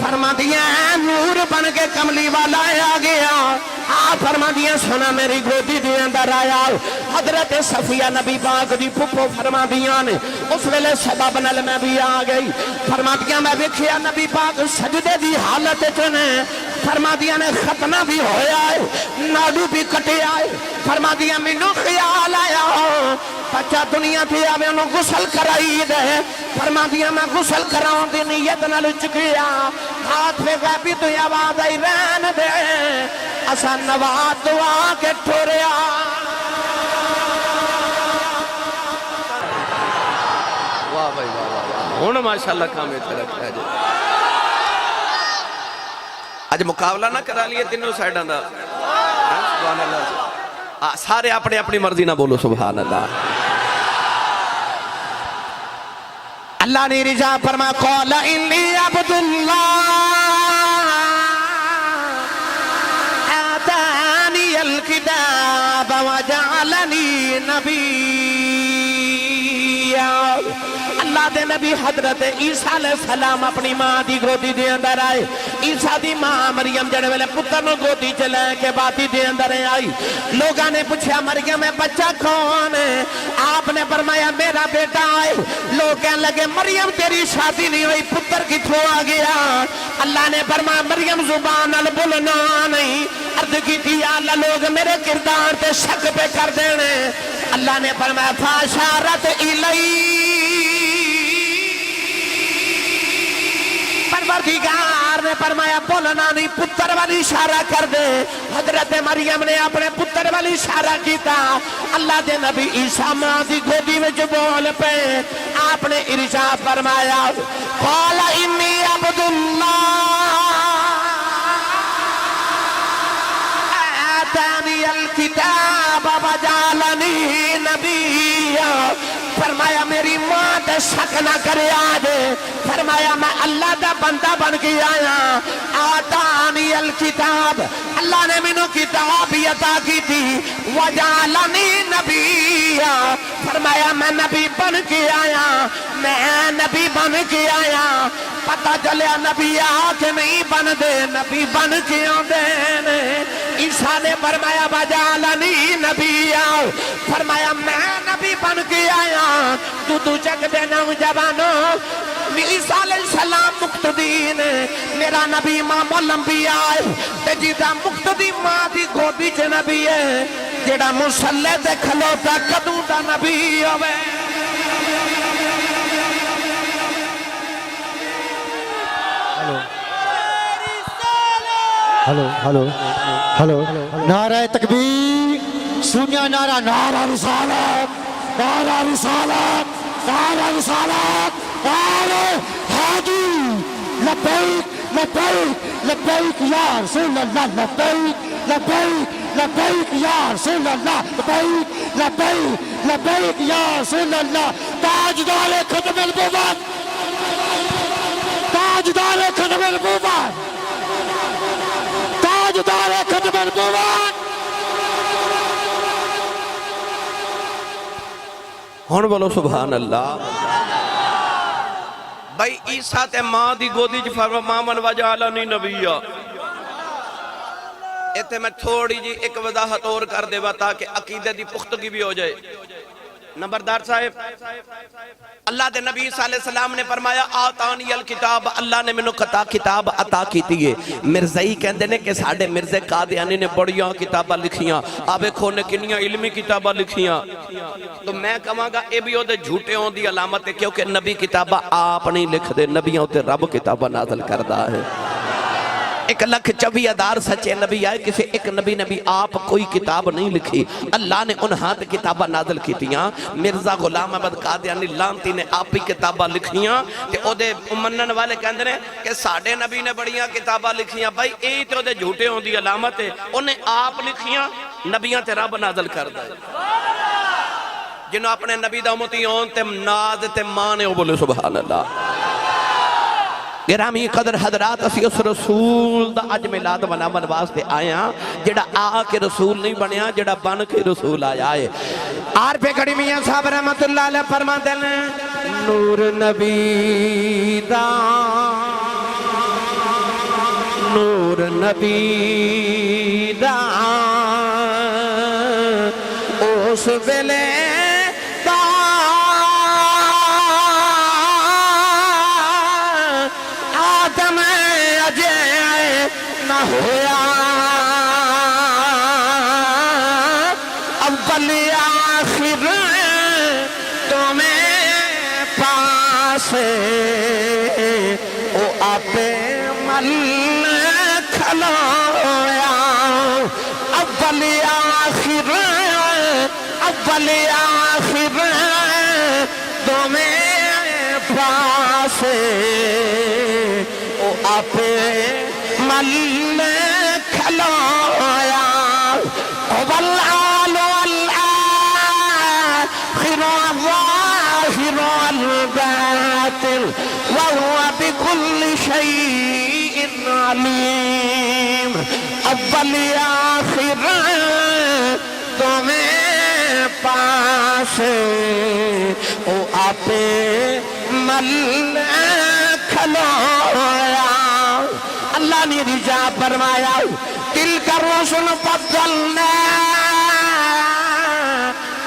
فرما دیا نور بن کے کملی والا آ گیا آپ فرما دیا سونا میری گودی دے اندر آیا حضرت صفیہ نبی پاک دی پھپھو فرما دیا نے اس ویلے سبب نال میں بھی آ گئی فرما دیا میں ویکھیا نبی پاک سجدے دی حالت چنے فرما دیا نے ختنہ بھی ہویا ہے ناڈو بھی کٹے آئے فرما دیا مینوں خیال آیا بچہ دنیا تھی آوے انہوں غسل کرائی دے فرما دیا میں غسل کراؤں دی نیت نہ لچ گیا ہاتھ پہ غیبی تو آواز آئی رہن دے اسا نوات دعا کے ٹھوریا واہ بھائی واہ واہ واہ ہونا ماشاءاللہ کام اتنے رکھتا ہے جی آج مقابلہ نہ کرا لیے تینوں سائیڈاں دا سبحان اللہ سارے اپنے اپنی مرضی نہ بولو سبحان اللہ اللہ نے رجا فرما قال انی عبداللہ آتانی الکتاب وجعلنی نبیّا اللہ دے نبی حضرت عیسیٰ علیہ السلام اپنی ماں دی گودی دے اندر آئے عیسیٰ دی ماں مریم جڑے ویلے پتر نو گودی چلے کے باتی دے اندر آئی لوگاں نے پوچھا مریم میں بچہ کون ہے آپ نے فرمایا میرا بیٹا ہے لوگ کہنے لگے مریم تیری شادی نہیں ہوئی پتر کتھوں آ گیا اللہ نے فرمایا مریم زبان البلنا نہیں عرض کی تھی یا اللہ لوگ میرے کردار تے شک پہ کر دینے اللہ نے فرمایا فاشارت الی پروردگار نے فرمایا بولنا نہیں پتر والی اشارہ کر دے حضرت مریم نے اپنے پتر والی اشارہ کیتا اللہ دے نبی عیسیٰ ماں دی گودی میں جو بول پہ آپ نے ارشاد فرمایا قال انی عبداللہ آتانی الکتاب وجعلنی نبیّا فرمایا میری ماں تے شک نہ کرے آجے فرمایا میں اللہ دا بندہ بن کے آیا آتانی الکتاب اللہ نے منو کتاب عطا کی تھی وجعلنی نبیّا فرمایا میں نبی بن کے آیا میں نبی بن کے آیا پتہ چلیا نبی آ کے نہیں بن دے نبی بن کے آدھے عیسیٰ نے فرمایا وجعلنی نبیّا فرمایا میں نبی بن کے آیا تو چک دے نوجوانوں عیسیٰ علیہ السلام مقتدین میرا نبی امام الانبیاء تے جیدہ مقتدی ماں دی گودی چ نبی ہے جیڑا مسلح تے کھلوتا کدوں دا نبی ہوئے ہلو ہلو ہلو نعرہ تکبیر سنیا نعرہ نعرہ رسالت نعرہ رسالت نعرہ رسالت نعرہ حاجی لبیک لبیک لبیک یا رسول اللہ لبیک لبیک لبیک یا رسول اللہ لبیک لبیک لبیک یا رسول اللہ تاجدار ختم النبوت تاجدار ختم النبوت تاجدار ختم النبوت ہون بولو سبحان اللہ بھائی عیسیٰ تے ماں دی گودی جی فرما مامن وجعلنی نبیّا ایتے میں تھوڑی جی ایک وضاحت اور کر دے تاکہ عقیدے دی پختگی بھی ہو جائے نمبردار صاحب اللہ دے نبی صلی اللہ علیہ وسلم نے فرمایا آتانی الکتاب اللہ نے منو کتاب عطا کی تھی مرزائی کہندے نے کہ ساڑھے مرزے قادیانی نے بڑیاں کتابہ لکھیاں آبے کھونے کنیاں علمی کتابہ لکھیاں تو میں کہاں گا اے بھی ہو دے جھوٹے ہوں دی علامت ہے کیونکہ نبی کتابہ آپ نہیں لکھ دے نبیاں ہوتے رب کتابہ نازل کردہ ہے 1,24,000 سچے نبی آئے کسی ایک نبی آپ کوئی کتاب نہیں لکھی اللہ نے ان ہاتھ کتابہ نازل کی تیاں مرزا غلام احمد قادیانی لانتی نے آپ ہی کتابہ لکھیاں تے او دے منن والے کہندے نے کہ ساڑھے نبی نے بڑیاں کتابہ لکھیاں بھائی اے تے او دے جھوٹے ہوں دی علامت ہے انہیں آپ لکھیاں نبیاں تے رب نازل کر دے جنہوں اپنے نبی دا امتی ہون تے ناز تے مانے ہو بولے سبحان اللہ گرامی قدر حضرات اسی اس رسول دا اج میلاد منامن واسطے آیا جڑا آ کے رسول نہیں بنیا جڑا بن کے رسول آیا ہے آر پہ کڑی میاں صاحب رحمت اللہ علیہ فرماتے ہیں نور نبی دا نور نبی دا اس ویلے دا آدم اجے نہ ہویا اول آخر تمہیں پاسے او آپے مل کھلویا اول آخر تمہیں پاسے او آپے مل کھلویا والآل والآخر والظاہر والباطن وهو بكل شيء عليم اول آخر تمہیں پاسے او آپے مل کھلویا اللہ نے رجا فرمایا تلک الرسل فضلنا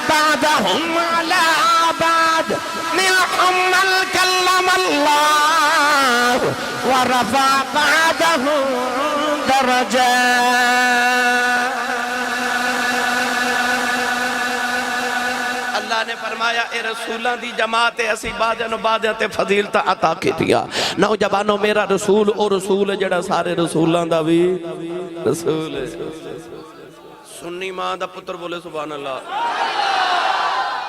بعضهم على بعض منهم من كلم الله ورفع بعضهم درجات اللہ نے فرمایا اے رسولاں دی جماعت اسی بعضاں تے فضیلت عطا کیتیا نوجوانوں میرا رسول او رسول ہے جڑا سارے رسولاں دا بھی رسول ہے سنی ماں دا پتر بولے سبحان اللہ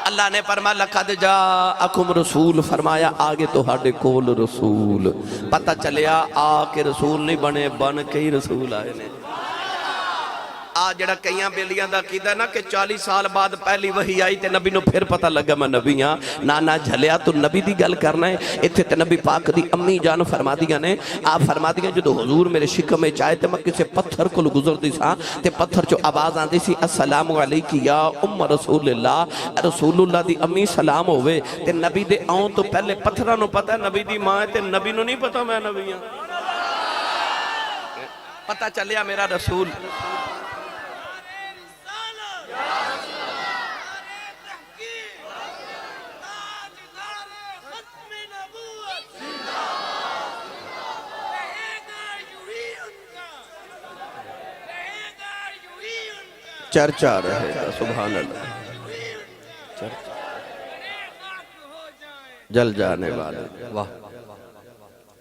اللہ نے فرمایا لقد جاءکم رسول فرمایا آگے تو ہاڑے کول رسول پتہ چلیا آ کے رسول نہیں بنے بن کے ہی رسول آئے نے آج جڑا کئیاں بیلیاں دا کیتا ہے نا کہ 40 سال بعد پہلی وحی آئی تے نبی نو پھر پتہ لگا میں نبی ہاں نانا جھلیا تو نبی دی گل کرنا ہے اتھے تے نبی پاک دی امی جان فرما دیا نے آپ فرما دیا جدو حضور میرے شکم میں چاہے تے میں کسے پتھر کو گزر دی سا تے پتھر جو آواز آن دی سی السلام علیکی یا ام رسول اللہ دی امی سلام ہوئے تے نبی دے آؤں تو پہلے پتھرہ نو پتہ ہے نبی دی ماں تے نبی نو نہیں پتہ میں نبی ہاں پتہ چلیا میرا رسول چرچا رہے گا سبحان اللہ جل جانے والے واہ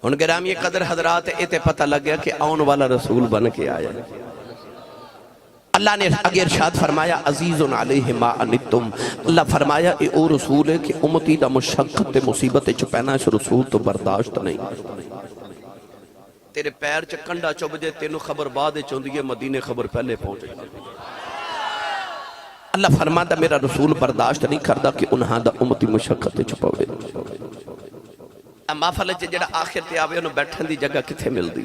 ان گرامی قدر حضرات ایتے پتہ لگ گیا کہ آن والا رسول بن کے آیا اللہ نے اگر ارشاد فرمایا عزیز علیہ ما انتم اللہ فرمایا اے او رسول ہے کہ امتی دا مشقت مصیبت چپینا اس رسول تو برداشت نہیں تیرے پیر چکنڈا چوب جے تینو خبر بعد چوندیے مدینے خبر پہلے پہنچے اللہ فرماتا میرا رسول برداشت نہیں کردا کہ انہاں دا امتی مشقت چھپاوے اما فلچ جڑا آخر تے آوے انہوں بیٹھن دی جگہ کتھے مل دی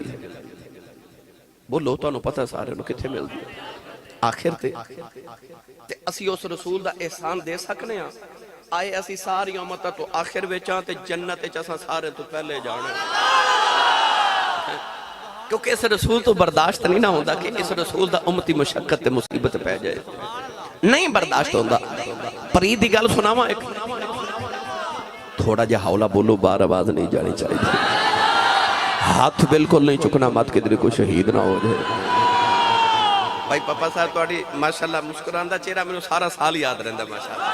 بولو تو انہوں پتہ سارے انہوں کتھے مل دی آخر تے اسی اس رسول دا احسان دے سکنے ہیں آئے اسی ساری امتہ تو آخر ویچاں تے جنت چاساں سارے تو پہلے جانے کیونکہ اس رسول تو برداشت نہیں نہ ہوندہ کہ اس رسول دا امتی مشقت تے مصیبت پہ جائے نہیں برداشت ہوندہ پرید دی گل سناواں ایک تھوڑا جا حولا بولو بار آواز نہیں جانی چاہیے ہاتھ بالکل نہیں چکنا مات کے دل کو شہید نہ ہو جائے بھائی پاپا صاحب توڑی ماشاءاللہ مسکران دا چہرہ میں سارا سال یاد رہندہ ماشاءاللہ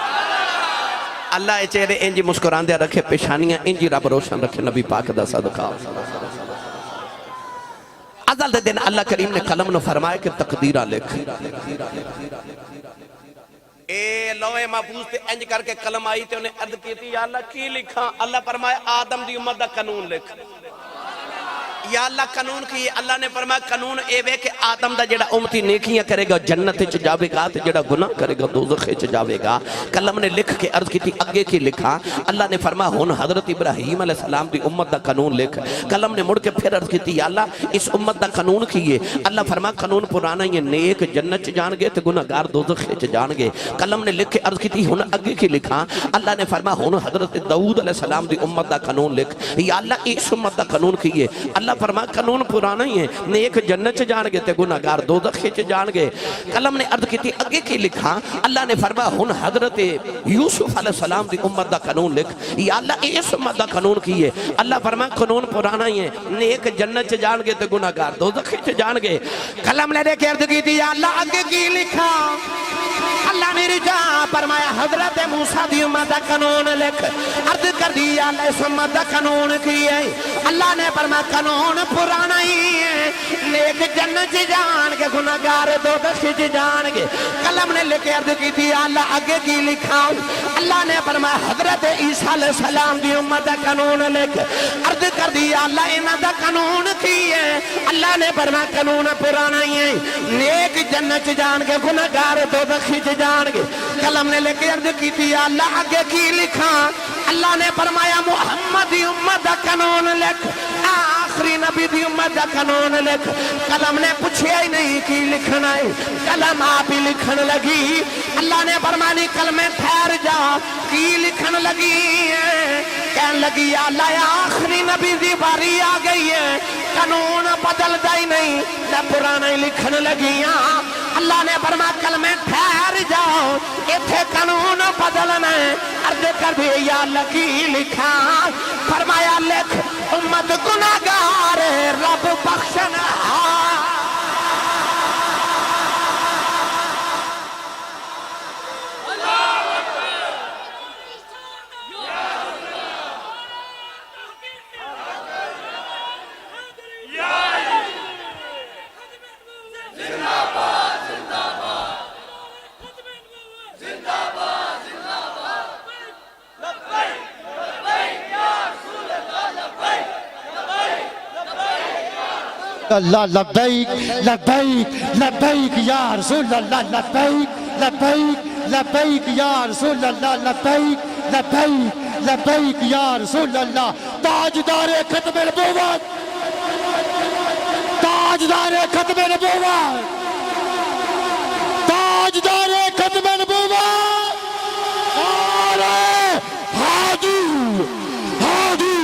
اللہ اے چہرے انجی مسکران دیا رکھے پیشانیاں انجی رب روشن رکھے نبی پاک دا صدقہ ازل دے دن اللہ کریم نے قلم نو فرمائے کہ تقدیرہ لکھ اے لوہے محفوظ تے انج کر کے قلم آئی تے انہیں عرض کی تھی یا اللہ کی لکھا اللہ فرمائے آدم دی امت دا قانون لکھ یا اللہ قانون کی اللہ نے فرمایا قانون اے وے کہ آدم دا جڑا امتی نیکیاں کرے گا جنت چ جاوے گا تے جڑا گناہ کرے گا دوزخ چ جاوے گا قلم نے لکھ کے عرض کی تھی اگے کی لکھا اللہ نے فرمایا ہن حضرت ابراہیم علیہ السلام دی امت دا قانون لکھ قلم نے مڑ کے پھر عرض کی تھی یا اللہ اس امت دا قانون کیے اللہ فرمایا قانون پرانا یہ نیک جنت چ جان گے تے گناہگار دوزخ چ جان گے قلم نے لکھ کے عرض کی تھی ہن اگے کی لکھا اللہ نے فرمایا ہن حضرت داؤد علیہ السلام دی امت دا قانون لکھ یا اللہ اس امت دا قانون کیے اللہ اللہ فرما قانون پرانا ہی ہے، نیک جنت چ جان گے تے گناہگار دوزخ چ جان گے۔ قلم نے عرض کی تھی اگے کی لکھا؟ اللہ نے فرمایا ہن حضرت یوسف علیہ السلام دی امت دا قانون لکھ، یا اللہ اس امت دا قانون کی ہے؟ اللہ فرمایا قانون پرانا ہی ہے، نیک جنت چ جان گے تے گناہگار دوزخ چ جان گے۔ قلم نے کے عرض کی تھی یا اللہ اگے کی لکھا؟ اللہ نے رجا فرمایا حضرت موسیٰ دی امت دا قانون لکھ، عرض کر دی یا اللہ اس امت دا قانون کی ہے؟ اللہ نے فرمایا قانون پرانا ہی ہے، نیک جنت چ جان گے گناہگار دوزخ چ جان گے۔ قلم نے لکھ کے عرض کی تھی یا اللہ اگے کی لکھا؟ اللہ نے فرمایا حضرت عیسیٰ علیہ السلام دی امت دا قانون لکھ، عرض کر دی یا اللہ انہاں دا قانون کی ہے؟ اللہ نے فرمایا قانون پرانا ہی ہے، نیک جنت چ جان گے گناہگار دوزخ چ جان گے۔ قلم نے لکھ کے عرض کی تھی یا اللہ آگے کی لکھا؟ اللہ نے فرمایا محمد دی امت دا قانون لکھ، آخری نبی دی امت دا قانون لکھ۔ قلم نے پوچھیا ہی نہیں کی لکھنا ہے، قلم آپ ہی لکھن لگی۔ اللہ نے فرمایا قلم ٹھہر جا، کی لکھن لگی ہے؟ کہنے لگی یا اللہ آخری نبی دی باری آ گئی ہے، قانون بدل ہی نہیں، میں پرانا ہی لکھن لگی ہاں۔ اللہ نے فرمایا کلمے ٹھہر جاؤ، ایتھے قانون بدلنا ہے۔ عرض کر دی یا اللہ کی لکھا؟ فرمایا لکھ امت گناہگار رب بخشنا۔ اللہ لبیک لبیک لبیک یا رسول اللہ، لبیک لبیک لبیک یا رسول اللہ، لبیک لبیک لبیک یا رسول اللہ۔ تاجدار ختم نبوت، تاجدار ختم نبوت، تاجدار ختم نبوت، نعرہ ہادی ہادی۔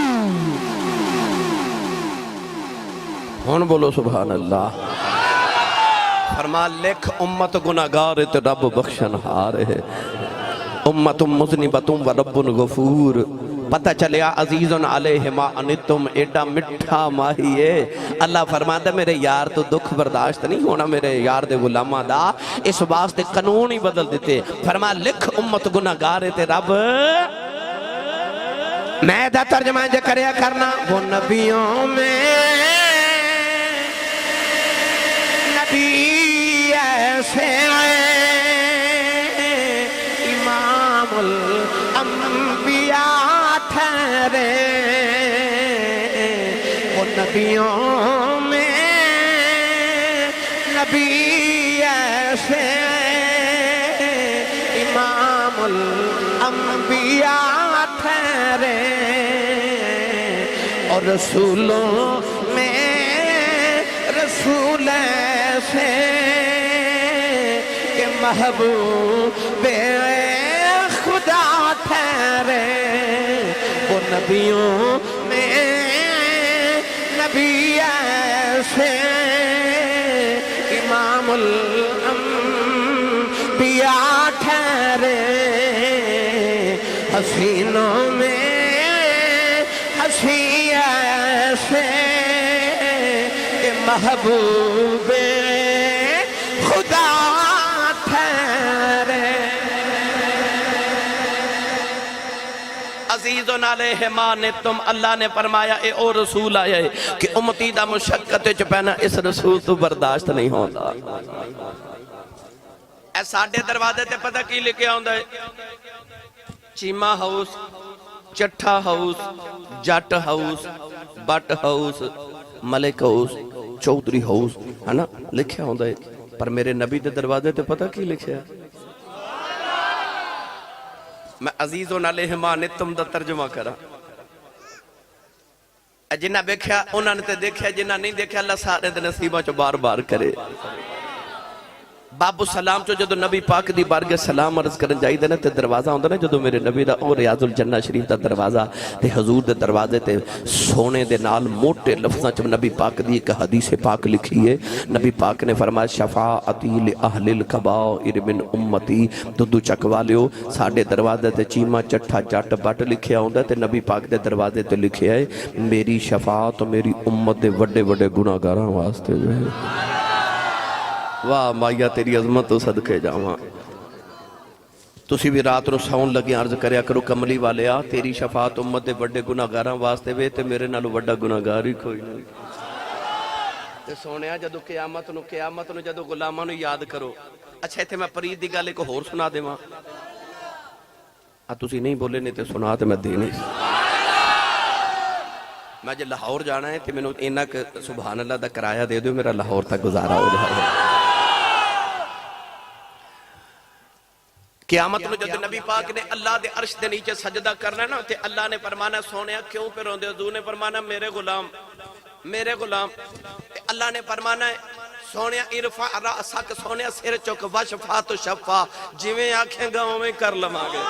ہون بولو سبحان اللہ۔ فرما لکھ امت گناہگار تے رب بخشن ہار ہے، امت مذنبۃ و رب غفور۔ پتہ چلیا عزیزن علیہ ما انتم ایڈا مٹھا ماہی ہے۔ اللہ فرماتا میرے یار تو دکھ برداشت نہیں ہونا میرے یار دے غلامہ دا، اس واسطے قانون ہی بدل دیتے۔ فرما لکھ امت گناہگار تے رب۔ میں دا ترجمہ جے کریا کرنا، وہ نبیوں میں ایسے امام الانبیاء ٹھہرے، وہ نبیوں میں نبی ایسے امام الانبیاء ٹھہرے، اور رسولوں میں رسول ایسے کہ محبوب خدا ٹھہرے، وہ نبیوں میں نبی ایسے امام الانبیاء ٹھہرے، حسینوں میں حسین ایسے کہ محبوب خدا ٹھہرے۔ عزیزن علیہ ما نتم، اللہ نے فرمایا اے او رسول آیا ہے کہ امتی دا مشقت چپینا اس رسول تو برداشت نہیں ہوتا۔ اے ساڑھے دروازے تے پتہ کی لکھے ہوندہ ہے؟ Cheema house, Chattha house, Jatt house, Butt house, Malik house, Chaudhry house, ہے نا لکھے ہوندہ ہے۔ پر میرے نبی دے دروازے تے پتہ کی لکھے ہے؟ میں عزیزن علیہ ما نتم دا ترجمہ کرا۔ جنہ دیکھا انہوں نے تے دیکھا، جنہ نہیں دیکھا اللہ سارے دے نصیبہ چو بار بار کرے۔ بابو سلام چو جدو نبی پاک دی بارگاہ سلام عرض کرن جائی دے نا تے دروازہ ہوندہ نا جدو میرے نبی دا اور ریاض الجنہ شریف دا دروازہ تے حضور دے دروازے تے سونے دے نال موٹے لفظاں چو نبی پاک دی ایک حدیث پاک لکھی ہے. نبی پاک نے فرمایا شفاعتی لأہل الکبائر من امتی. دو چکوالیو ساڑھے دروازے تے چیمہ چٹھا جٹ بٹ لکھیا ہوندہ تے نبی پاک دے دروازے تے لکھیا ہے میری شفاعت میری امت دے وڈے وڈے گناہ گاراں واسطے جو ہے. واہ مائیا تیری عظمت تو صدقے جاواں. تسی بھی رات نو ساؤن لگے عرض کریا کرو کملی والے آ تیری شفاعت امت دے وڈے گناہ گاراں واسطے وے تے میرے نالو وڈا گناہ گار ہی کوئی نہیں. تے سونیا جدو قیامت نو جدو غلاماں نو یاد کرو. اچھا ایتھے میں پرید دی گل ایک ہور سنا دیواں. تسی نہیں بولے نہیں تے سنا تے میں دے نہیں. میں جے لاہور جانا ہے تے میں اینا کہ سبحان اللہ دا کرایہ دے دو میرا لاہور تک گزارا ہو جائے. قیامت نو جب نبی پاک نے اللہ دے عرش دے نیچے سجدہ کرنا نا تے اللہ نے فرمانا سونیا کیوں پہ روندے. حضور نے فرمانا میرے غلام. تے اللہ نے فرمانا ہے سونیا ارفع رأسک سونیا سر چک وشفا تو شفا جویں آنکھیں گاؤں میں کر لماگے.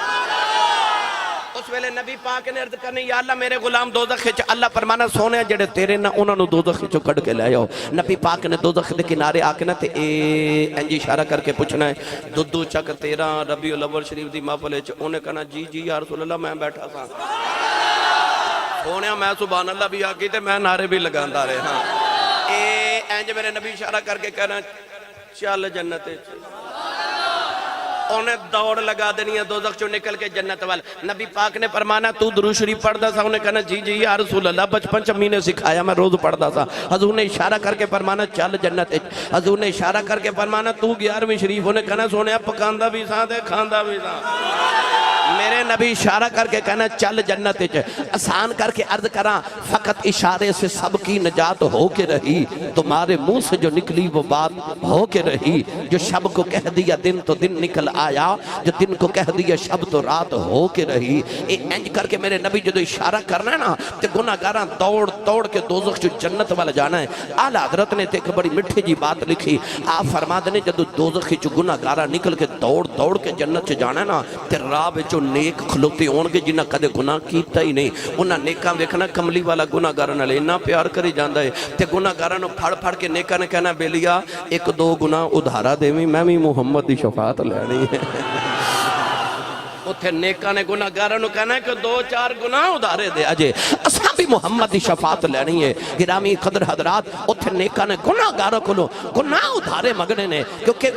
اس ویلے نبی پاک نے عرض کرنی یا اللہ میرے غلام دوزخ چ. اللہ فرمانا سونے جڑے تیرے نہ انہاں نو دوزخ چوں کڈ کے لے آؤ. نبی پاک نے دوزخ دے کنارے آ کے نہ تے انج اشارہ کر کے پوچھنا ہے دودو چک 13 ربیع الاول شریف دی محفل وچ. اونے کہنا جی یا رسول اللہ میں بیٹھا سا. سونے میں سبحان اللہ بھی آکی تے میں نعرے بھی لگاندا رہا. انج میرے نبی اشارہ کر کے کہنا چل جنت انہیں دوڑ لگا دینی ہے دوزخ چو نکل کے جنت وال. نبی پاک نے فرمانا تو درود شریف پڑھدا سا. انہیں کہنا جی یا رسول اللہ بچپن چ امی نے سکھایا میں روز پڑھدا سا. حضور نے اشارہ کر کے فرمانا چل جنت. حضور نے اشارہ کر کے فرمانا تو 11ویں شریف. انہیں کہنا سونے پکاندا بھی سا تے کھاندا بھی سا. میرے نبی اشارہ کر کے کہنا چل جنت. آسان کر کے عرض کراں فقط اشارے سے سب کی نجات ہو کے رہی. تمہارے منہ سے جو نکلی وہ بات ہو کے رہی. جو شب کو کہہ دیا دن تو دن نکل آیا. جو دن کو کہہ دیا شب تو رات ہو کے رہی. انج کر کے میرے نبی جو اشارہ کرنا ہے نا تے گناہ گاراں دوڑ کے دوزخ جو جنت والا جانا ہے. اعلی حضرت نے تے ایک بڑی مٹھی جی بات لکھی. آپ فرما دے جدو دوزخ جو گناہ گاراں نکل کے دوڑ کے جنت چ جانا ہے نا تے راہ وچوں نیک کھلوتے ہون گے جنہاں کدے گناہ کیتا ہی نہیں. انہاں نیکاں ویکھنا کملی والا گناہ گاراں نال اتنا پیار کری جاندا ہے تے گناہ گاراں نو پھڑ کے نیکاں نے کہنا بیلیا ایک دو گناہ ادھارا دیویں میں بھی محمد دی شفاعت لینی ہے. اتھے نیکاں نے گناہ گاراں نو کہنا ہے کہ 2-4 گناہ ادھارے دے اجے اساں بھی محمد دی شفاعت لینی ہے. گرامی قدر حضرات اتھے نیکاں نے گناہ گاراں کولوں گناہ ادھارے مگنے نے کیونکہ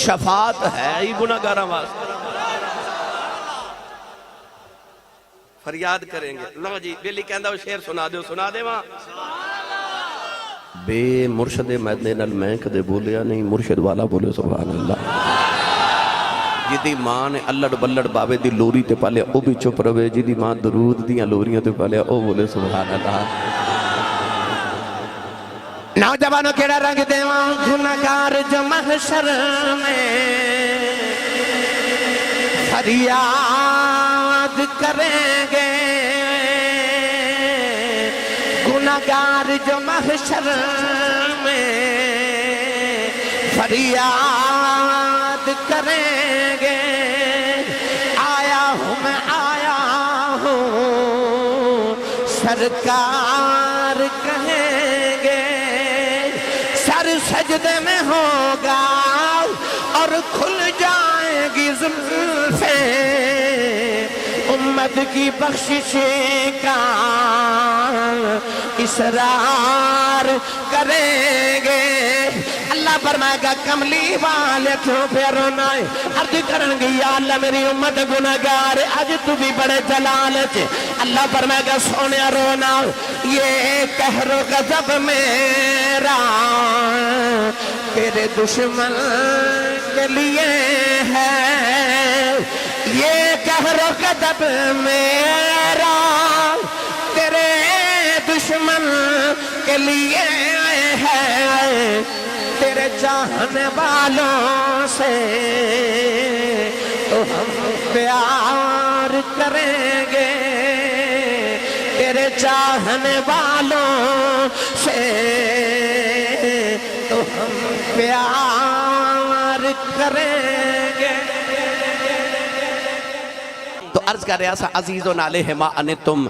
شفاعت ہے ہی گناہ گاراں واسطے. فریاد کریں گے. لو جی بیلی کہندا وہ شعر سنا دے وہاں. بے مرشد مدنے نال میں کدے بولیا نہیں مرشد والا بولے سبحان اللہ. جدی ماں نے اللڑ بلڑ بابے دی لوری تے پالیا او بھی چپ روے. جدی ماں درود دیاں لوریاں تے پالیا او بولے سبحان اللہ. نوجوانوں کیڑا رنگ دیواں گناہگار جو محشر میں فریاد کریں گے. گناہگار جو محشر میں فریاد کریں گے. آیا ہوں سرکار کہیں گے. سر سجدے میں ہوگا اور کھل جائیں گی زلفیں. امت کی بخشش کا اصرار کریں گے. اللہ فرمائے گا کملی والے کیوں پہ رونا ہے. عرض کرن گی یا اللہ میری امت گناہگار اج تو بھی بڑے جلال چ. اللہ فرمائے گا سونے رونا یہ قہر و غضب میرا تیرے دشمن کے لیے ہے. یہ قہر و غضب میرا تیرے دشمن کے لیے ہے. تیرے چاہنے والوں سے تو ہم پیار کریں گے. تیرے چاہنے والوں سے تو ہم پیار کریں گے۔ تو عرض کر رہا سا عزیزن علیہ ما انتم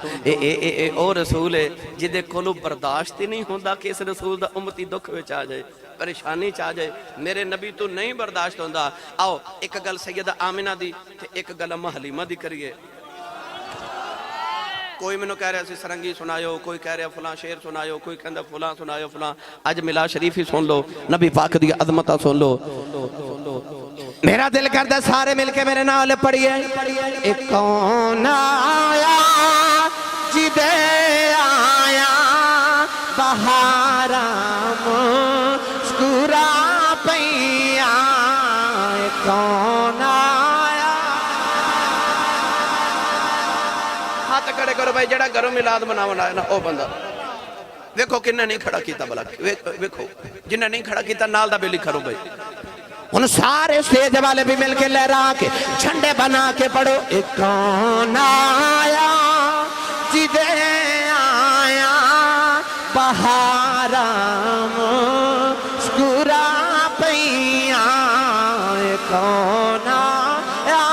او رسول ہے جدے کولو برداشت ہی نہیں ہوندا کہ اس رسول دا امتی دکھ وچ آ جائے، پریشانی چاہ جائے، میرے نبی تو نہیں برداشت ہوندا۔ آؤ ایک گل سیدہ آمنہ دی تے ایک گل اماں حلیمہ دی کریے۔ کوئی میں نے کہہ رہا سی سرنگی سنایو، کوئی کہہ رہا فلاں شیر سنایو، کوئی کہندہ فلاں سنایو فلاں، اج ملا شریف ہی سن لو، نبی پاک دی عظمتہ سن لو۔ میرا دل کردہ سارے مل کے میرے نال پڑھیے۔ ایک کون آیا جدے آیا بہارا مسکرا پیا، ایک کون آیا۔ ہاتھ کھڑے کرو بھائی جڑا گھروں میلاد مناونا ہے نا او بندہ ویکھو کننے نہیں کھڑا کیتا بلا، ویکھو جنہیں نہیں کھڑا کیتا نال دا بیلی کھڑو بھائی۔ ان سارے سٹیج والے بھی مل کے لہرا کے جھنڈے بنا کے پڑھو۔ ایک کون آیا جدے آیا بہارا مسکرا پیا، ایک کون آیا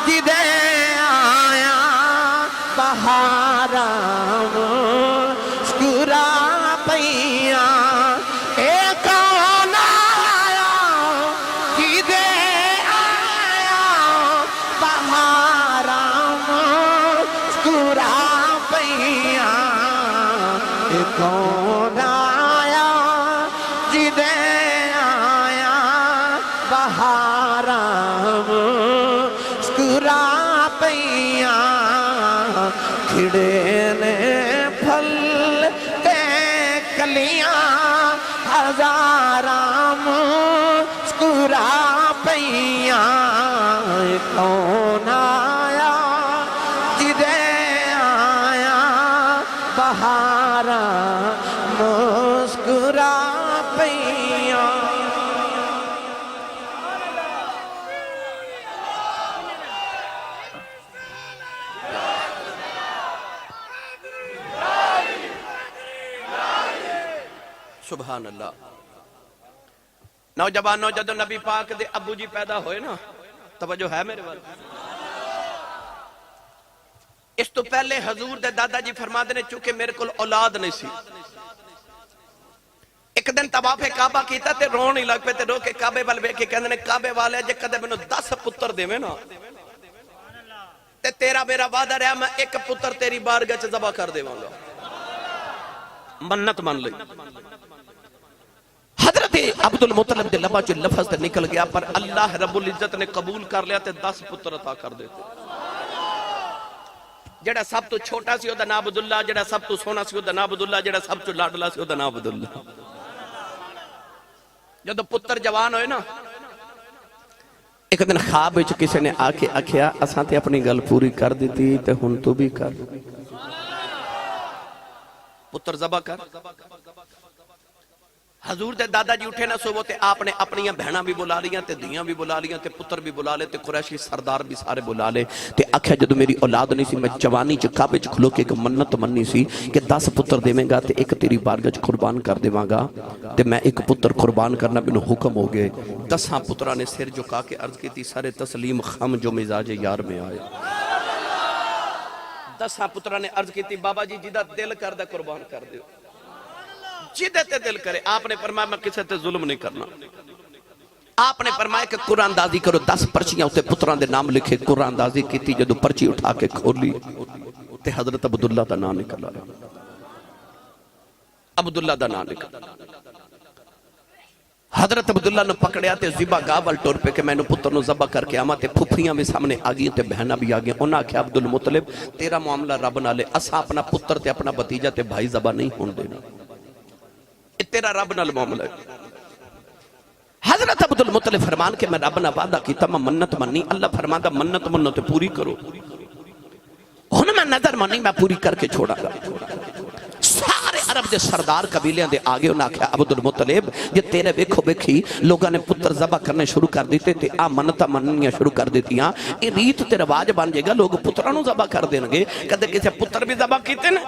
جدے آیا بہارا مسکرا پیا، ایک کون آیا جدے آیا بہارا مسکرا پیا، ایک کون آیا جدے آیا بہارا مسکرا پیا، کھڑے نے پھل تے کلیاں ہزاراں مسکرا پیا، کون آیا جدے آیا بہارا مسکرا پیا۔ سبحان اللہ۔ نوجوانوں جدو نبی پاک دے ابو جی پیدا ہوئے نا، توجہ ہے میرے والے، اس تو پہلے حضور دے دادا جی فرما دینے چونکہ میرے کل اولاد نہیں سی، ایک دن طواف کعبہ کیتا تے رون ہی لگ پہ تے رو کے کعبے والے بے کے کہنے کعبے والے جے کدے میں 10 پتر دے میں نا تے تیرا میرا وعدہ رہا میں ایک پتر تیری بارگاہ چ ذبح کر دے گا، منت مان لئی۔ حضرت عبدالمطلب دے لبا جو لفظ تے نکل گیا پر اللہ رب العزت نے قبول کر لیا تے 10 پتر عطا کر دیتے۔ جڑا سب تو چھوٹا سی دا نام عبداللہ، جڑا سب تو سونا سی دا نام عبداللہ، جڑا سب تو لاڈلا سی دا نام عبداللہ۔ جدو پتر جوان ہوئے نا، ایک دن خواب وچ کسی نے آ کے آکھیا اساں تے اپنی گل پوری کر دیتی تے ہن تو بھی کر، پتر ذبح کر۔ حضور دے دادا جی اٹھے نہ سو تے آپ نے اپنی بہناں بھی بلا لیاں تے دیاں بھی بلا لیاں تے پتر بھی بلا لے تے قریشی سردار بھی سارے بلا لے تے آکھیا جدو میری اولاد نہیں سی میں جوانی چ کعبے چ کھلو کے ایک منت مننی سی کہ 10 پتر دیویں گا تے ایک تیری بارگاہ چ قربان کر دیواں گا تے میں ایک پتر قربان کرنا مینوں حکم ہو گئے۔ 10 پتراں نے سر جھکا کے عرض کی سارے تسلیم خم جو مزاج یار میں آئے۔ 10 پتراں نے عرض کی بابا جی جدا دل کردہ قربان کر دیو، جدے تے دل کرے۔ آپ نے فرمایا میں کسے تے ظلم نہیں کرنا۔ آپ نے فرمایا کہ قرآن اندازی کرو، 10 پرچیاں ہوتے پتران دے نام لکھے، قرآن اندازی کی تھی، جدو پرچی اٹھا کے کھولی تے حضرت عبداللہ دا نام نکل آیا، عبداللہ دا نام نکل۔ حضرت عبداللہ نے پکڑیا تے زبا گاول ٹور پہ کہ میں نے پتر نو زبا کر کے آما تے پھپھیاں بھی سامنے آگئی تے بہنہ بھی آگئی۔ انہاں کہا عبدالمطلب تیرا معاملہ رب نہ لے، اسا اپنا پتر تے اپنا بتیجہ تے بھائی زبا نہیں ہون دینا، تیرا رب نال معاملہ ہے۔ حضرت عبدالمطلب فرمان کہ میں رب نہ وعدہ کیتا میں منت منی، اللہ فرماتا منت منت پوری کرو، ہن میں نظر منی میں پوری کر کے چھوڑا گا۔ سارے عرب دے سردار قبیلیاں دے آگے انہاں کہا عبدالمطلب یہ تیرے ویکھو ویکھی لوگاں نے پتر ذبح کرنے شروع کر دیتے تے آ منتاں مننیاں شروع کر دیتی ہاں، یہ ریت تے رواج بن جائے گا، لوگ پترانوں ذبح کر دیں گے، کدے کسے پتر بھی ذبح کیتے نا۔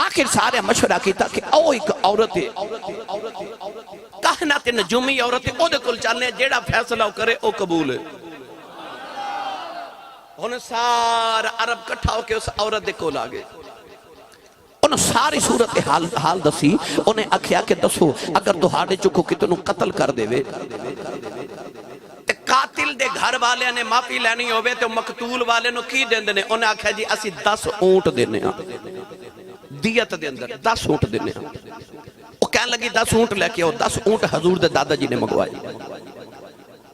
آخر سارے مشورہ کیتا کہ او ایک عورت ہے، کائنات نجومی عورت او دے کل چلنے جیڑا فیصلہ کرے او قبول ہے انہیں سارا عرب کٹھا ہو کے اس عورت دے کول آگے انہیں ساری صورت حال دسی انہیں اکھیا کہ دسو اگر تو ہاڑے چکو کتنوں قتل کر دے وے قاتل دے گھر والے نے معافی لینی ہوئے تو مقتول والے نو کی دیں دینے انہیں آکھا جی اسی 10 اونٹ دینے ہیں دیت دے اندر 10 اونٹ دینے ہیں وہ کہنے لگی 10 اونٹ لے کے ہو 10 اونٹ حضور دے دادا جی نے مگوائی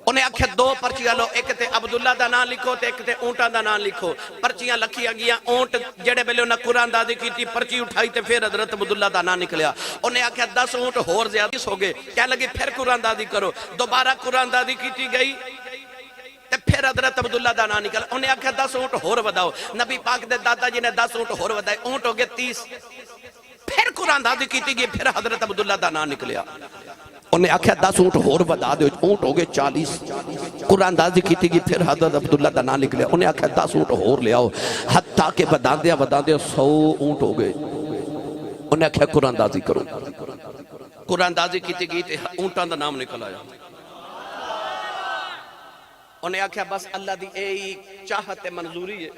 انہیں آکھا 2 پرچیاں لو ایک تے عبداللہ دا نام لکھو تے ایک تے اونٹاں دا نام لکھو پرچیاں لکھی گیا اونٹ جڑے بلے انہیں قرآن دادی کی تھی پرچی اٹھائی تے پھر حضرت عبداللہ دا نام نکلیا انہیں آکھا 10 اونٹ ہور زیادہ ہو گئے کہنے لگی پھر قرآن دادی کرو دوبارہ قرآن دادی کی تھی گئی تے پھر حضرت عبداللہ دا نام نکل انہیں آکھا 10 اونٹ ہور وداؤ نبی پاک دے دادا جی نے 10 اونٹ ہور ودائے اونٹ ہو گئے 30 پھر قرآن دادی کی تھی گئی پھر حضرت عبداللہ دا نام نکلیا انہیں آکھا 10 اونٹ ہور ودا دے اونٹ ہو گئے 40 قرآن دازی کی تھی گی پھر حضرت عبداللہ دا نام نکلیا انہیں آکھا 10 اونٹ ہور لے آؤ حتیٰ کہ ودا دیا 100 اونٹ ہو گئے انہیں آکھا قرآن دازی کرو قرآن دازی کی تھی گی تے اونٹان دا نام نکل آیا انہیں آکھا بس اللہ دی اے چاہت منظوری ہے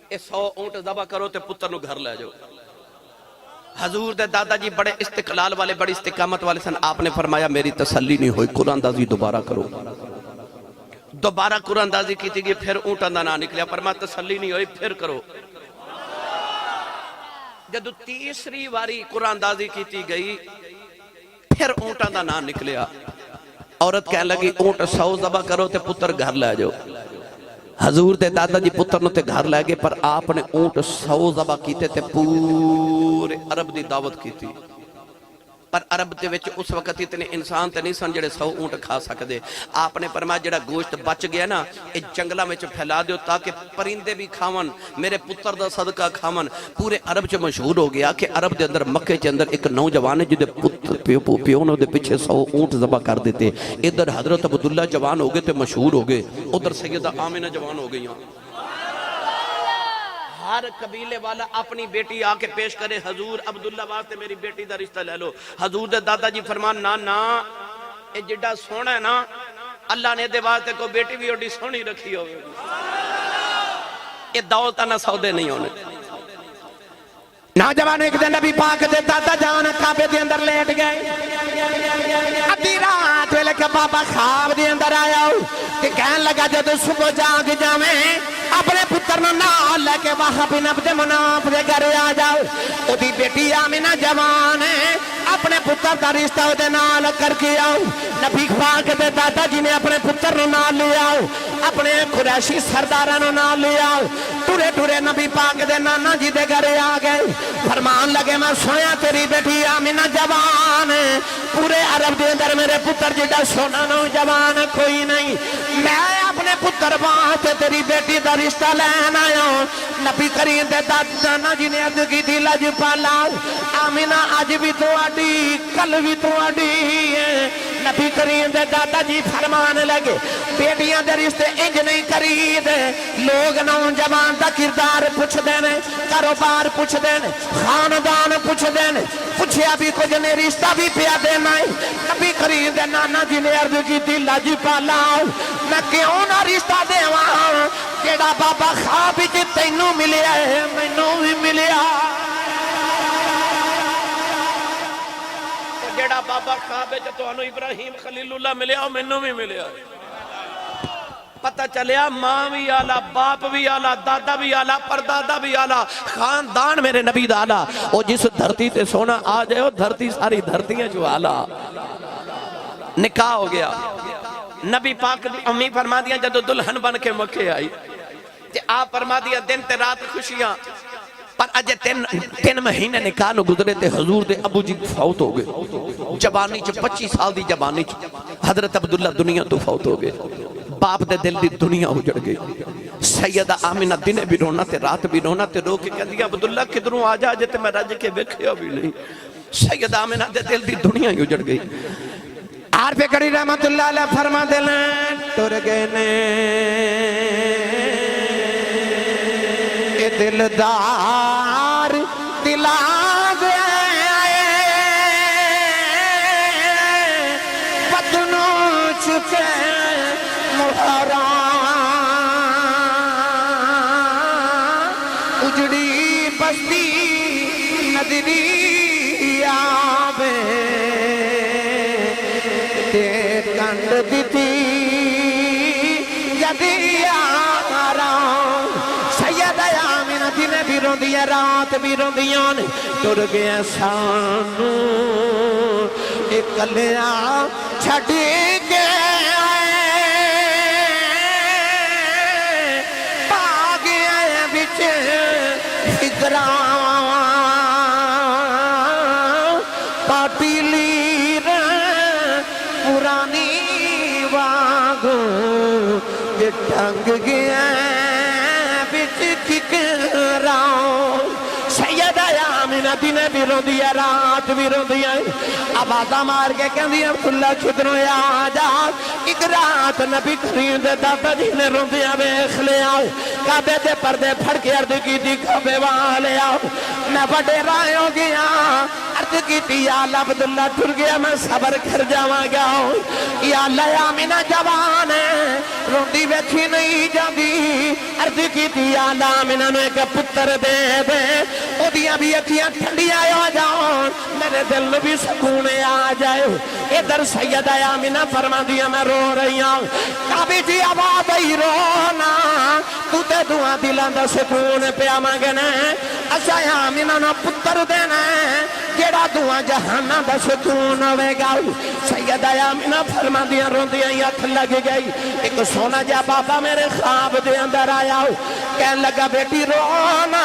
اے 100 اونٹ ذبح کرو تے پتر نو گھر لے جاؤ حضور دے دادا جی بڑے استقلال والے بڑی استقامت والے سن آپ نے فرمایا میری تسلی نہیں ہوئی قرآن دازی دوبارہ کرو دوبارہ قرآن دازی کی تھی گئی پھر اونٹاں دا نام نکلیا فرمایا تسلی نہیں ہوئی پھر کرو جدو تیسری واری قرآن دازی کی تھی گئی پھر اونٹاں دا نام نکلیا عورت کہنے لگی اونٹ 100 ذبح کرو تے پتر گھر لے جاؤ حضور دے دادا جی پتر نو تے گھر لے گئے پر آپ نے اونٹ 100 ذبح کیتے تے پورے عرب دی دعوت کی تھی پر عرب دے وچ اس وقت اتنے انسان تے نہیں سن جڑے 100 اونٹ کھا سکدے آپ نے فرمایا جڑا گوشت بچ گیا نا اے جنگلاں وچ پھیلا دیو تاکہ پرندے بھی کھاون میرے پتر دا صدقہ کھاون پورے عرب چ مشہور ہو گیا کہ عرب دے اندر مکے چ اندر ایک نوجوان ہے جدے پتر پیو نے دے پیچھے 100 اونٹ ذبح کر دیتے ادھر حضرت عبداللہ جوان ہو گئے تے مشہور ہو گئے ادھر سیدہ آمنہ جوان ہو گئی ہر قبیلے والا اپنی بیٹی آکے پیش کرے حضور عبداللہ واسطے میری بیٹی دا رشتہ لے لو حضور دے دادا جی فرمان نا اے جڑا سونا ہے نا اللہ نے دے واسطے کو بیٹی بھی اوڈی سونی رکھی ہوئے اے دولتہ نہ سودے نہیں ہونے نوجوان ایک دن نبی پاک دے دادا جان کعبے دے اندر لیٹ گئے ادھی رات ویلے کہ بابا خواب دے اندر آیا کہ کہن لگا جدو صبح جاگ جاویں اپنے پتر نو نال لے کے وہاں بن عبد مناف دے گھر آ جاؤ او دی بیٹی آمنہ جوان ہے اپنے پتر دا رشتہ او دے نال کر کے آؤ نبی پاک دے دادا جی نے اپنے پتر نو نال لے آؤ اپنے قریشی سرداراں نو نال لے آؤ ٹورے ٹورے نبی پاک دے نانا جی دے گھر آ گئے فرمان لگے میں سویا تیری بیٹی آمنہ جوان ہے پورے عرب دے اندر میرے پتر جڑا سونا نوجوان کوئی نہیں میں اپنے پتر واسطے تیری بیٹی دا رشتہ لین آیا نبی کریم دے دادا جی نے عرض کی تھی لج پالا آمنہ اج بھی تو آڈی کل بھی تو آڈی ہے نبی کریم دے دادا جی فرمان لگے بیٹیاں دے رشتے انج نہیں کری دے لوگ نوجوان دا کردار پوچھ دینے کاروبار پوچھ دینے خاندان پوچھ دینے پوچھیا بھی کچھ نے رشتہ بھی پیا دینا ہے نبی کریم دے نانا جی نے عرض کی تھی لج پالا میں کیوں نہ رشتہ دے وہاں کیڑا بابا خواب کی تینوں ملیا ہے مینوں بھی ملیا جڑا بابا خواب تو انو ابراہیم خلیل اللہ ملیا مینوں بھی ملیا پتہ چلیا ماں بھی آلہ باپ بھی آلہ دادا بھی آلہ پردادا بھی آلہ خاندان میرے نبی دا آلہ او جس دھرتی تے سونا آ جائے وہ دھرتی ساری دھرتیاں جو آلہ نکاح ہو گیا نبی پاک دی امی فرما دیا جدو دلہن بن کے مکے آئی تے آپ فرما دیا دن تے رات خوشیاں پر اجے 3 مہینے نکاح نو گزرے تے حضور دے ابو جی فوت ہو گئے جوانی چ 25 سال دی جوانی چ حضرت عبداللہ دنیا تو فوت ہو گئے باپ دے دل دی دنیا اجڑ گئی سیدہ آمنہ دن بھی رونا تے رات بھی رونا تے رو کے کہہ دیا عبداللہ کدھروں آ جا جے تے میں رج کے ویکھیا بھی نہیں سیدہ آمنہ دے دل دی دنیا اجڑ گئی عارف کری رحمت اللہ علیہ فرما دلیں ٹر گئے نے اے دلدار دلا گئے مستی نظری آوے تے کنڈ دیتی جدی آرام سید آمینہ دن بھی رو دیا رات بھی رو دیا ٹر گیا سانو اکلیاں چھڑ گیا پاٹیلی پرانی واگو یہ ٹنگ گیا بچ ککراؤں سید آمینہ دن بھی رو دیا رات بھی رو دیا آبادہ مار کے کہہ دیا عبداللہ کدنوں آجا ایک رات نبی کریم دے دادا جی نے رو دیا بیخ لے آؤ کعبے دے پردے پھڑ کے عرض کی دی کعبے والے آؤ میں بڑے رائے ہو گیا عرض کی تھی یا اللہ عبداللہ ٹر گیا میں صبر کر جاواں گا یا اللہ آمینہ جوان ہے روندی بیٹھی نہیں جاندی عرض کی تھی یا اللہ آمینہ نے ایک پتر دے دے او دیاں بھی اکھیاں ٹھنڈی آئے ہو جاؤں میرے دل میں بھی سکون آ جائے ادھر سید آمینہ فرما دیا میں رو رہی ہوں کعبے جی آواز ہی رونا تو تے دعا دلان دا سکون پیا مانگنا اچھا آمینہ نہ پتر دینا جیڑا دعا جہانا دا سکون ہوئے گا سید آمینہ فرما دیا رو دیا یک لگ گئی ایک سونا جا بابا میرے خواب دے اندر آیا کہنے لگا بیٹی رونا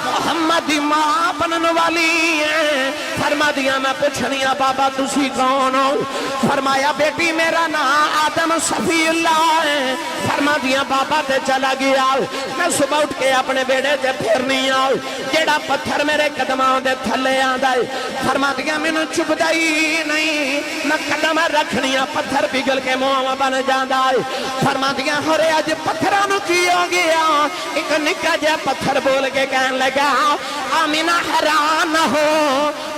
محمد ماں بنن والی ہے فرما دیا میں پوچھنیا بابا تسی کون ہو فرمایا بیٹی میرا نام آدم صفی اللہ ہے فرما دیا بابا تے چلا گیا میں صبح اٹھ کے اپنے بیڑے تے پھرنی آؤ جیڑا پتھر میرے قدموں دے تھلے آندہ ہے فرما دیا میں نے چپ دائی نہیں میں قدم رکھنیا پتھر پگل کے موہ بن جاندہ ہے فرما دیا ہورے آج پتھرانو کی ہو گیا ایک نکا جا پتھر بول کے کہن لگا آمینہ حیران ہو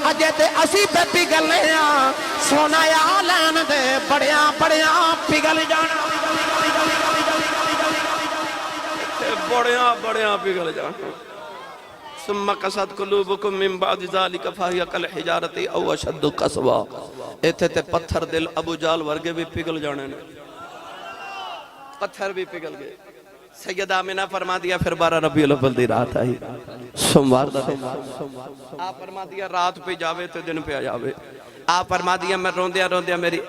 اجے تے اسی پہ پگل لیا سونا یا لین دے بڑیاں بڑیاں پگل جانا بڑیاں بڑیاں پگل جانا ثم قصد قلوبکم من بعد ذالک فہی کالحجارۃ او اشد قسوا ایتھے تے پتھر دل ابو جال ورگے بھی پگل جانے نے پتھر بھی پگل گئے سیدہ آمینہ فرما دیا پھر 12 ربیع الاول دی رات آئی سوموار دا آپ فرما دیا رات پہ جاوے تو دن پہ جاوے آپ فرما دیا میں روندیا میری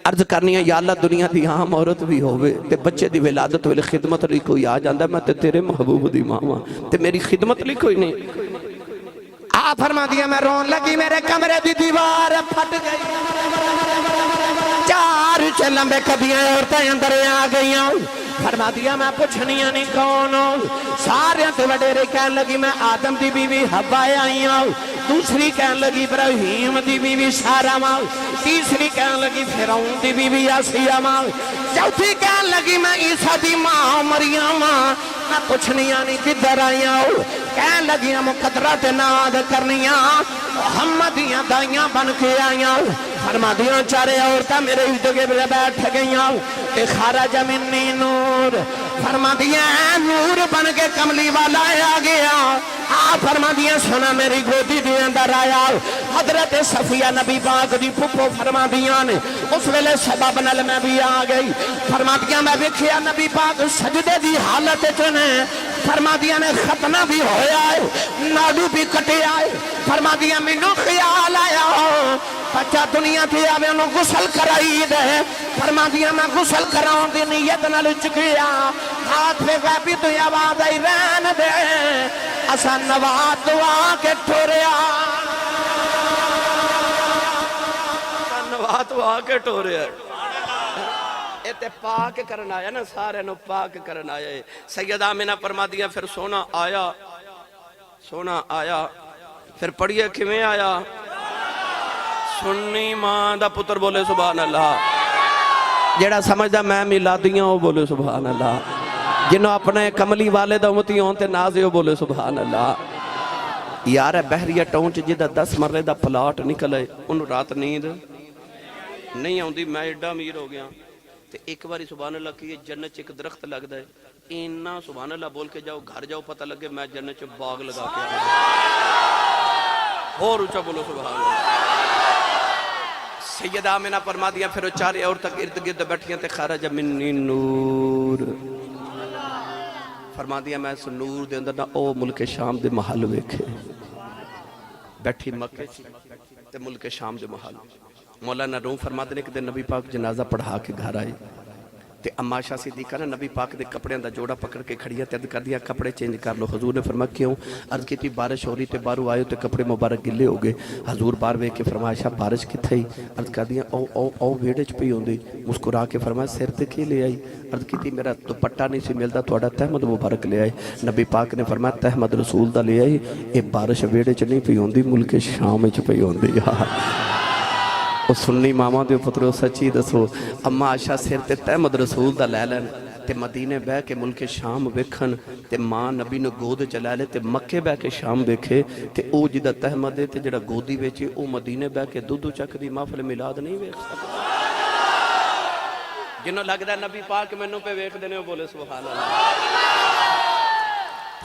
عرض کرنی ہے یا اللہ دنیا دی عام عورت بھی ہوئے تے بچے دی ولادت ویلے خدمت لی کوئی آ جاندہ میں تے تیرے محبوب دی ماما تے میری خدمت لی کوئی نہیں آپ فرما دیا میں رون لگی میرے کمرے دی دیوار پھٹ گئی 4 لمبے کبیاں عورتیں اندر آ گئی فرما دیا میں پوچھنیا نہیں کون ہوں سارے تے وڈیرے کہن لگی میں آدم دی بیوی حوا آئی ہوں دوسری کہن لگی ابراہیم دی بیوی سارا ماں تیسری کہن لگی فرعون دی بیوی آسیہ ماں چوتھی کہن لگی میں عیسیٰ دی ماں مریم میں پوچھنیا نہیں کدھر آئی ہوں کہن لگیاں مقدرات ناد کرنیاں محمدیاں دائیاں بن کے آئیاں فرما دیا چارے عورتہ میرے ادھگے بلے بیٹھ گئیاں کہ خارج منی نور فرما دیا نور بن کے کملی والا آ گیا فرما دیا سنا میری گودی دے اندر آیا حضرت صفیہ نبی پاک دی پھپھو فرما دیا نے اس ویلے سبب نل میں بھی آ گئی فرما دیا میں ویکھیا نبی پاک سجدے دی حالت چنے فرما دیا نے ختنہ بھی ہویا ہے ناڈو بھی کٹے آئے فرما دیا مینو خیال آیا بچہ دنیا تھی آوے انہوں غسل کرائی دے فرما دیا میں غسل کراؤں دی نیت نہ لچ گیا ہاتھ پہ غیبی تو آواز آئی رہن دے اسا نوات دعا کے ٹھوریا نوات دعا کے ٹھوریا تے پاک کرنا آیا نا سارے نو پاک کرنا آیا سیدہ آمینہ فرما دیا پھر سونا آیا پھر پڑھئے کیویں آیا سنی ماں دا پتر بولے سبحان اللہ جیڑا سمجھدا میں میلادیاں وہ بولے سبحان اللہ جنہوں اپنے کملی والے دا امتی ہون تے نازے وہ بولے سبحان اللہ یار بحریہ ٹونچ جدہ 10 مرے دا پلاٹ نکلے انہوں رات نیند نہیں آن دی میں ایڈا امیر ہو گیا تے ایک باری سبحان اللہ کی جنت ایک درخت لگ دے اینا سبحان اللہ بول کے جاؤ گھر جاؤ پتہ لگے میں جنت چ باغ لگا کے آیا اور اونچا بولو سبحان اللہ سیدہ آمنہ فرما دیا پھر وہ چارے اور تک ارد گرد بیٹھیاں تے خرج منی نور فرما دیا میں اس نور دے اندر نا او ملک شام دے محل ویکھے بیٹھی مکے تے ملک شام دے محل مولانا روم فرما دینے کہ دے نبی پاک جنازہ پڑھا کے گھر آئی تے اما شاہ صدیقہ نے نبی پاک دے کپڑے اندر جوڑا پکڑ کے کھڑیا تے عرض کر دیا کپڑے چینج کر لو حضور نے فرمایا کیوں عرض کی تھی بارش ہو رہی تے بارو آئے تے کپڑے مبارک گلے ہو گئے حضور بار وے کے فرمایا شاہ بارش کی تھئی عرض کر دیا او ویڑے چ پئی ہوندی مسکرا کے فرمایا سر تے کی لے آئی عرض کی تھی میرا دوپٹہ نہیں سی ملدا تہاڈا تحمد مبارک لے آئے نبی پاک نے فرمایا تحمد رسول دا لے آئی اے بارش ویڑے چ نہیں پئی ہوندی ملک شام وچ پئی ہوندی او سنی ماما دے پترو سچی دسو اما عائشہ سر تے تحمد رسول دا لے لین تے مدینے بہ کے ملک شام ویکھن تے ماں نبی نو گود چ لے لے تے مکے بہ کے شام ویکھے تے او جدا تحمد تے جڑا گودی وچ او مدینے بہ کے دودھ چک دی محفل میلاد نہیں ویکھ سکدا جنوں لگدا نبی پاک مینوں پہ ویکھ دے نے بولے سبحان اللہ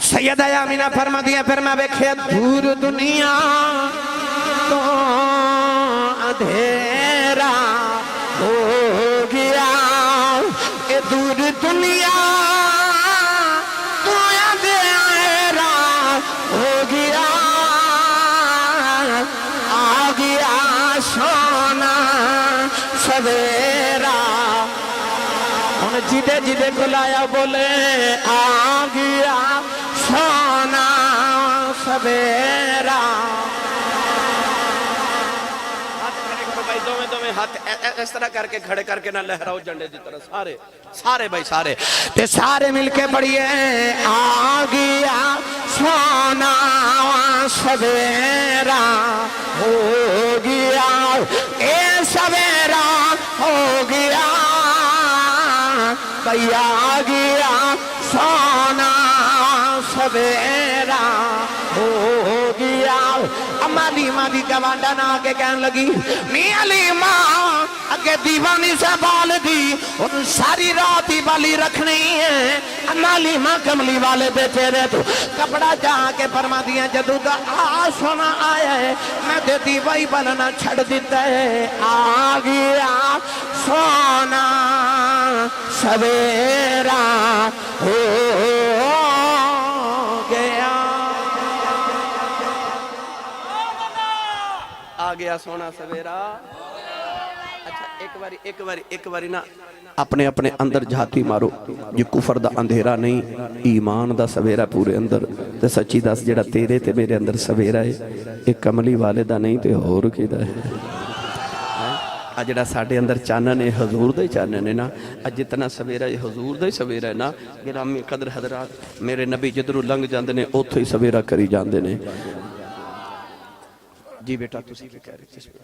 سیدہ آمینہ فرما دیا پھر میں ویکھیا دور دنیا تو اندھیرا ہو گیا اے دور دنیا تو اندھیرا ہو گیا آ گیا سونا سویرا ہن جدے جدے بلایا بولے آ گیا سونا سویرا دو میں ہاتھ اس طرح کر کے کھڑے کر کے نہ لہراؤ جنڈے دی طرح سارے بھائی سارے تے سارے مل کے پڑھیے آ گیا سونا سویرا ہو گیا اے سویرا ہو گیا بھئی آ گیا سونا سویرا ہو گیا اما لیمہ دی جوانڈا نہ آگے کہنے لگی میاں لیمہ اگے دیوانی سے بال دی ان ساری رات ہی بالی رکھنی ہے اما لیمہ کملی والے بیٹھے رہے تو کپڑا جا کے فرما دیا جدو دا سونا آیا ہے میں دے دیوائی بلنا چھڑ دیتا ہے آ گیا سونا سویرا ہو گیا آ گیا سونا سویرا اچھا ایک باری نا اپنے اپنے اندر جھاتی مارو یہ کفر دا اندھیرا نہیں ایمان دا سویرا پورے اندر تے سچی دس جڑا تیرے تے میرے اندر سویرا ہے ایک کملی والے دا نہیں تے اور کی دا ہے جڑا ساڑھے اندر چانن ہے حضور دا ہی چانن ہے نا جتنا سویرا ہے حضور دا ہی سویرا ہے نا گرامی قدر حضرات میرے نبی جدرو لنگ جاندے نے اوتھے ہی سویرا کری جاندے نے جی بیٹا تسی بھی کہہ رہے کس پر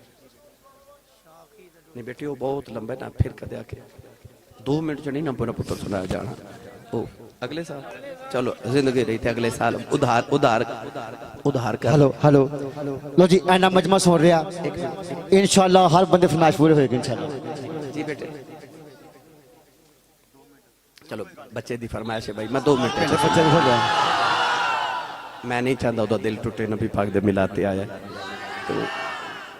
نہیں بیٹی وہ بہت لمبا ہے نا پھر کدے آکے 2 منٹ جو نہیں نمبر پتر سنایا جانا اگلے سال چلو زندگی رہی تھی اگلے سال ادھار کر ہلو لو جی اینا مجمع سن رہا انشاءاللہ ہر بندے فرمائش پورے ہوئے گا انشاءاللہ جی بیٹے چلو بچے دی فرمائش ہے بھائی میں 2 منٹ میں نہیں چاہتا ادھا دل ٹوٹے نبی پاک دے ملاتے آیا تو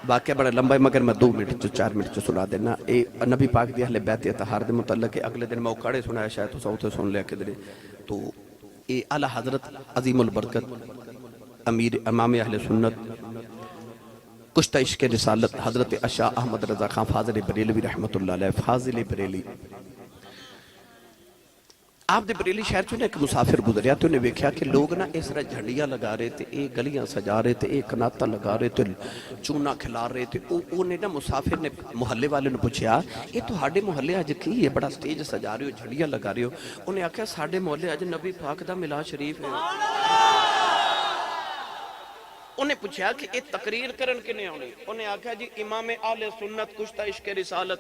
واقعہ بڑا لمبا ہے مگر میں 2 منٹ جو 4 منٹ جو سنا دینا نبی پاک دی اہل بیت اتحار دے متعلق اگلے دن موقعے سنایا شاید تو سوتے سن لیا کے دلے تو اعلیٰ حضرت عظیم البرکت امیر امام اہل سنت کشتہ عشق رسالت حضرت اشاہ احمد رضا خان فاضل بریلوی رحمت اللہ علیہ فاضل بریلی آپ دے بریلی شہر چونے ایک مسافر گزریا تو انہیں ویکھیا کہ لوگ نا اس طرح جھنڈیاں لگا رہے تھے ایک گلیاں سجا رہے تھے ایک کناتا لگا رہے تھے چونا کھلا رہے تھے انہیں نا مسافر نے محلے والے نے پوچھیا یہ تو ہاڑے محلے آج کی یہ بڑا سٹیج سجا رہے ہو جھنڈیاں لگا رہے ہو انہیں آکھیا ساڑے محلے آج نبی پاک دا میلاد شریف ہے انہیں پوچھا کہ یہ تقریر کرن کے نہیں ہونے انہیں آکھیا جی امام اہل سنت کشتہ عشق رسالت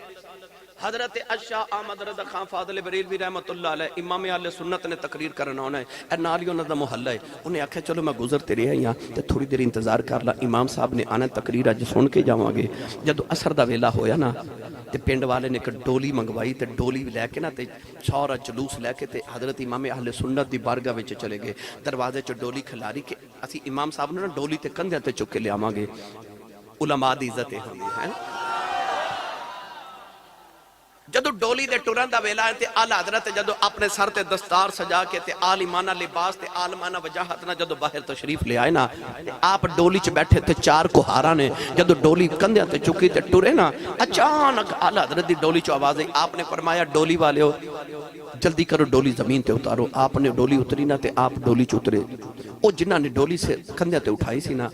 حضرت اشاہ احمد رضا خان فاضل بریلوی رحمت اللہ علیہ امام اہل سنت نے تقریر کرنا ہونا ہے، اے نالی انہوں دا محلہ ہے، انہیں آکھا چلو میں گزرتے رہے ہیں یہاں تے تھوڑی دیر انتظار کر لا، امام صاحب نے آنا تقریر آج سن کے جاؤں آگے۔ جدو اثر دا ویلا ہویا نا تے پینڈ والے نے ایک ڈولی منگوائی تے ڈولی لے کے نا تے چھوڑا جلوس لے کے تے حضرت امام اہل سنت دی بارگاہ وچ چلے گئے، دروازے چ ڈولی کھلاری کہ اسی امام صاحب نے نا ڈولی تے کندھے تے چک کے لے آواں گے۔ علماء دی عزت ہوندی ہے۔ جدو ڈولی دے ٹرن دا ویلا ہے تے آلہ حضرت جدو اپنے سر تے دستار سجا کے تے عالمانہ لباس تے عالمانہ وجاہت نا جدو باہر تشریف لے آئے نا، آپ ڈولی چ بیٹھے تے چار کوہارا نے جدو ڈولی کندھیاں تے چکی تے ٹرے نا، اچانک آلہ حضرت دی ڈولی چ آواز آئی، آپ نے فرمایا ڈولی والے ہو جلدی کرو ڈولی زمین تے اتارو۔ آپ نے ڈولی اتری نا تے آپ ڈولی چ اترے، او جنہاں نے ڈولی سے کندھیاں تے اٹھائی سی نا،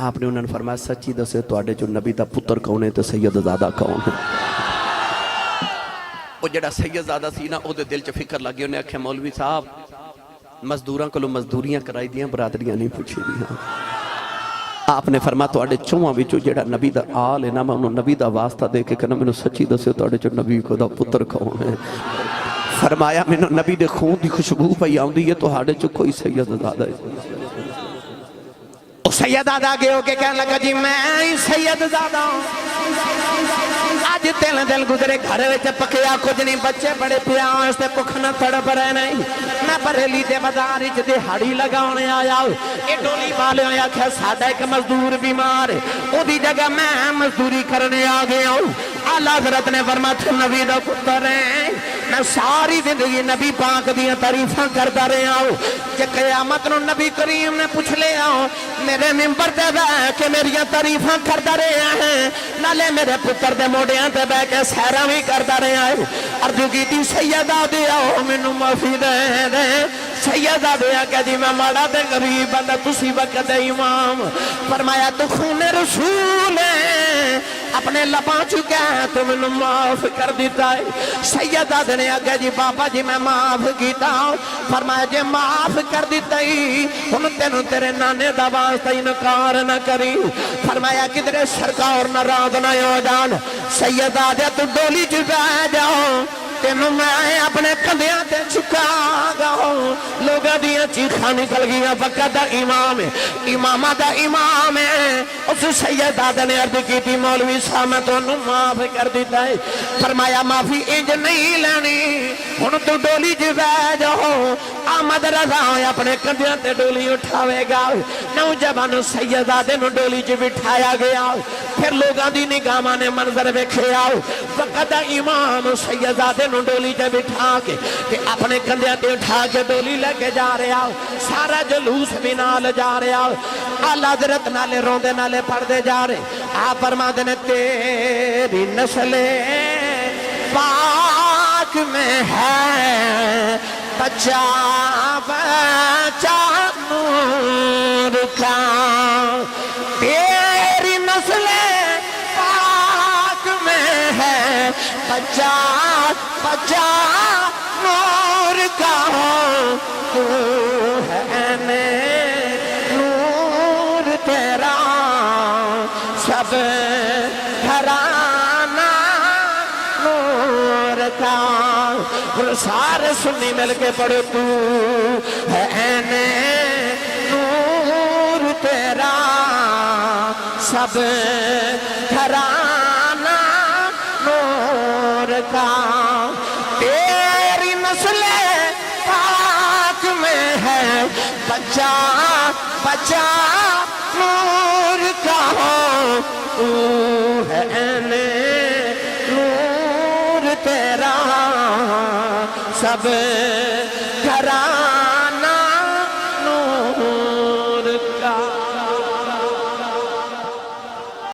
آپ نے انہوں نے فرمایا سچی دسے تواڈے جو نبی دا پتر کون ہے تے سید زادہ کون ہے؟ وہ جڑا سید زادہ سی نا او دے دل چ فکر لگے، انہیں آکھیا مولوی صاحب مزدوراں کولوں مزدوریاں کرائی دیاں برادریاں نہیں پوچھی دیاں۔ آپ نے فرمایا تواڈے چوہاں وچوں جڑا نبی دا آل ہے نا میں انہوں نبی دا واسطہ دے کے کہنا مینوں سچی دسے تواڈے چوں نبی کو دا پتر کون ہے؟ فرمایا مینوں نبی دے خون دی خوشبو پئی آوندی ہے تواڈے چوں کوئی سید زادہ ہے۔ سید زادہ گئے ہو کے کہنے لگا جی میں سید زادہ آج تین دل گزرے گھر وچ پکیا کچھ نہیں، بچے بڑے پیاس تے بھکھ نہ تڑپ رہے نہیں، میں بریلی دے بازار وچ دہاڑی لگانے آیا، اے ڈولی والے ہویا کہ ساڈا ایک مزدور بیمار ہے، او دی جگہ میں مزدوری کرنے آ گیا ہوں۔ اعلیٰ حضرت نے فرمایا تو نبی دا پتر ہے، میں ساری زندگی نبی پاک دیاں تعریفاں کرتا رہا ہوں، کہ قیامت نو نبی کریم نے پوچھ لیا میرے ممبر تے بیٹھ کے میریاں تعریفاں کرتا رہے ہیں، نالے میرے پتر دے موڑیاں تے بیٹھ کے سیراں بھی کرتا رہا ہے، عرض کیتی سیدہ دیا مینوں معافی دے دے، سیدہ دیا کہ جی میں ماڑا تے غریب بندہ تسی وقت امام، فرمایا تو خون رسول ہے اپنے لباں چکا ہے تو میں معاف کر دیتا ہے۔ سیدہ نے آگے جی بابا جی میں معاف کیتا ہوں، فرمایا جی معاف کر دیتا ہی ہم تینوں تیرے نانے دا واسطہ انکار نہ کری، فرمایا کدھرے سرکار ناراض نہ ہو جان، سیدہ دے تو ڈولی چ بیٹھ جاؤ تینوں میں اپنے کندھیاں تے چکا گا، لوگاں دیاں چیخاں نکل گیا وقت دا امام ہے، امامہ دا امام ہے۔ اس سیدہ نے عرض کی تھی مولوی صاحب میں تو انہوں معاف کر دیتا ہے، فرمایا معافی انج نہیں لینی، ہن تو ڈولی جی بیٹھ جاؤ، احمد رضا اپنے کندھیاں تے ڈولی اٹھاوے گا، نوجوان سیدہ نو ڈولی جی بٹھایا گیا، پھر لوگاں دی نگاہاں نے منظر ویکھیا، وقت دا امام سیدہ نو ڈولی تے بٹھا کے کہ اپنے کندھیاں تے اٹھا کے ڈولی لے کے جا رہا، سارا جلوس بھی نال جا رہا، اعلیٰ حضرت نالے روندے نالے پڑھدے جا رہے، آپ فرماتے نے تیری نسل پاک میں ہے بچہ بچہ نور کا، تیری نسل پاک میں ہے بچہ بچہ نور کا، تو ہے نور تیرا سب گھرانہ نور کا، سارے سنی مل کے پڑھو تو ہے نور تیرا سب گھرانہ نور کا، تیری نسل پاک میں ہے بچہ بچہ نور کا، تو ہے نور تیرا سب